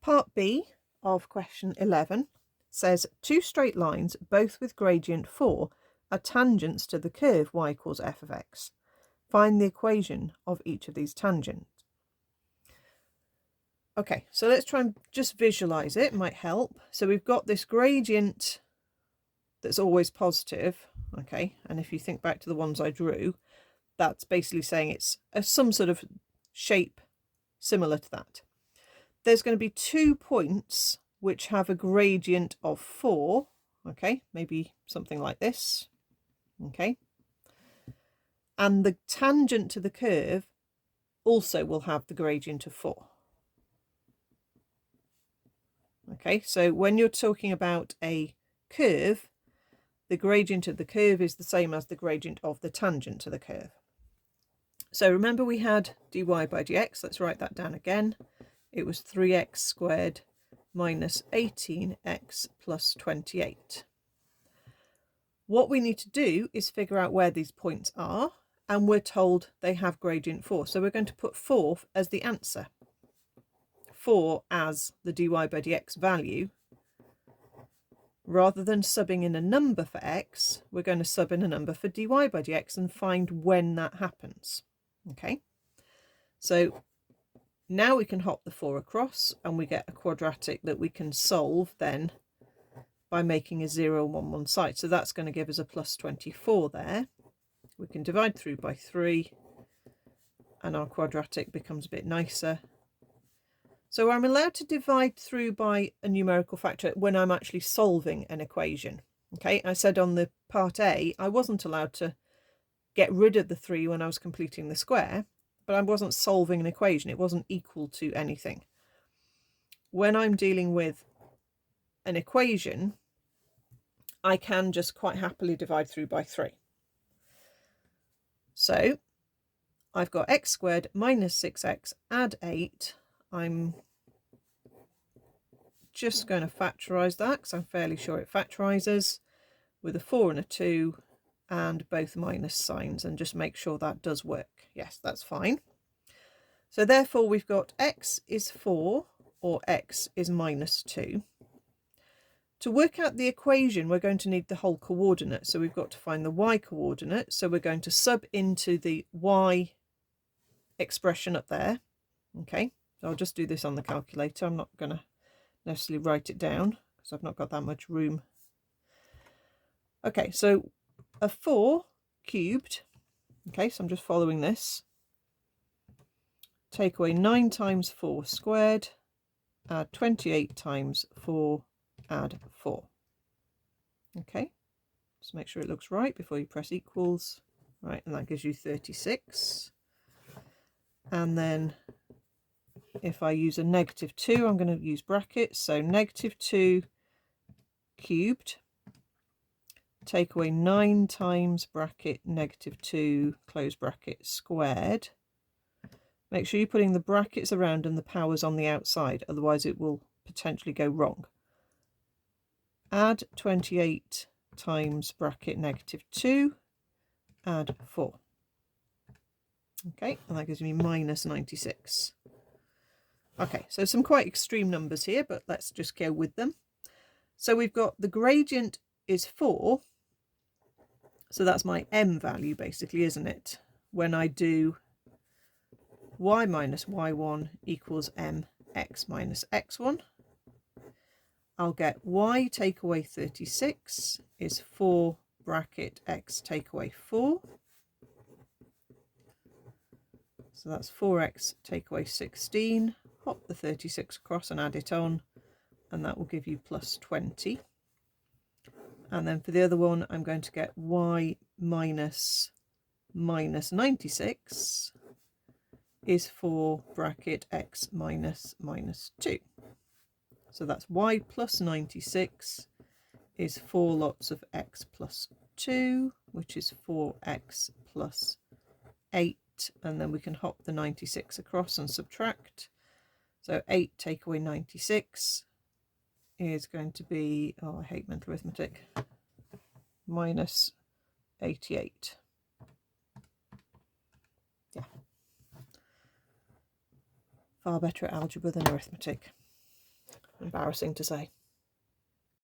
Part B of question 11 says two straight lines, both with gradient 4, are tangents to the curve y equals f of x. Find the equation of each of these tangents. Okay, so let's try and just visualize it. It might help. So we've got this gradient that's always positive, okay, and if you think back to the ones I drew, that's basically saying it's some sort of shape similar to that. There's going to be 2 points which have a gradient of 4, okay, maybe something like this, okay, and the tangent to the curve also will have the gradient of 4. Okay, so when you're talking about a curve, the gradient of the curve is the same as the gradient of the tangent to the curve. So remember we had dy by dx, let's write that down again. It was 3x squared minus 18x plus 28. What we need to do is figure out where these points are, and we're told they have gradient 4. So we're going to put 4 as the answer. 4 as the dy by dx value. Rather than subbing in a number for x, we're going to sub in a number for dy by dx and find when that happens. Okay, so now we can hop the 4 across and we get a quadratic that we can solve then by making a 0 on one side. So that's going to give us a plus 24 there. We can divide through by 3 and our quadratic becomes a bit nicer. So I'm allowed to divide through by a numerical factor when I'm actually solving an equation. Okay, I said on the part A, I wasn't allowed to get rid of the 3 when I was completing the square, but I wasn't solving an equation. It wasn't equal to anything. When I'm dealing with an equation, I can just quite happily divide through by 3. So I've got x squared minus 6x add 8. I'm just going to factorise that because I'm fairly sure it factorises with a 4 and a 2 and both minus signs, and just make sure that does work. Yes, that's fine. So therefore we've got x is 4 or x is minus 2. To work out the equation, we're going to need the whole coordinate. So we've got to find the y coordinate. So we're going to sub into the y expression up there. Okay, so I'll just do this on the calculator. I'm not going to necessarily write it down because I've not got that much room. Okay, so a 4 cubed. Okay, so I'm just following this. Take away 9 times 4 squared. Add 28 times 4. Add 4. Okay, just make sure it looks right before you press equals. Right, and that gives you 36. And then if I use a negative 2, I'm going to use brackets. So negative 2 cubed. Take away 9 times bracket negative 2 close bracket squared. Make sure you're putting the brackets around and the powers on the outside, otherwise it will potentially go wrong. Add 28 times bracket negative 2, add 4. Okay, and that gives me minus 96. Okay, so some quite extreme numbers here, but let's just go with them. So we've got the gradient is 4, so that's my m value basically, isn't it? When I do y minus y1 equals mx minus x1, I'll get y take away 36 is 4 bracket x take away 4. So that's 4x take away 16. Hop the 36 across and add it on, and that will give you plus 20. And then for the other one, I'm going to get y minus 96 is 4 bracket x minus 2. So that's y plus 96 is 4 lots of x plus 2, which is 4x plus 8. And then we can hop the 96 across and subtract. So 8 take away 96 is going to be, oh, I hate mental arithmetic, minus 88. Yeah. Far better at algebra than arithmetic. Embarrassing to say.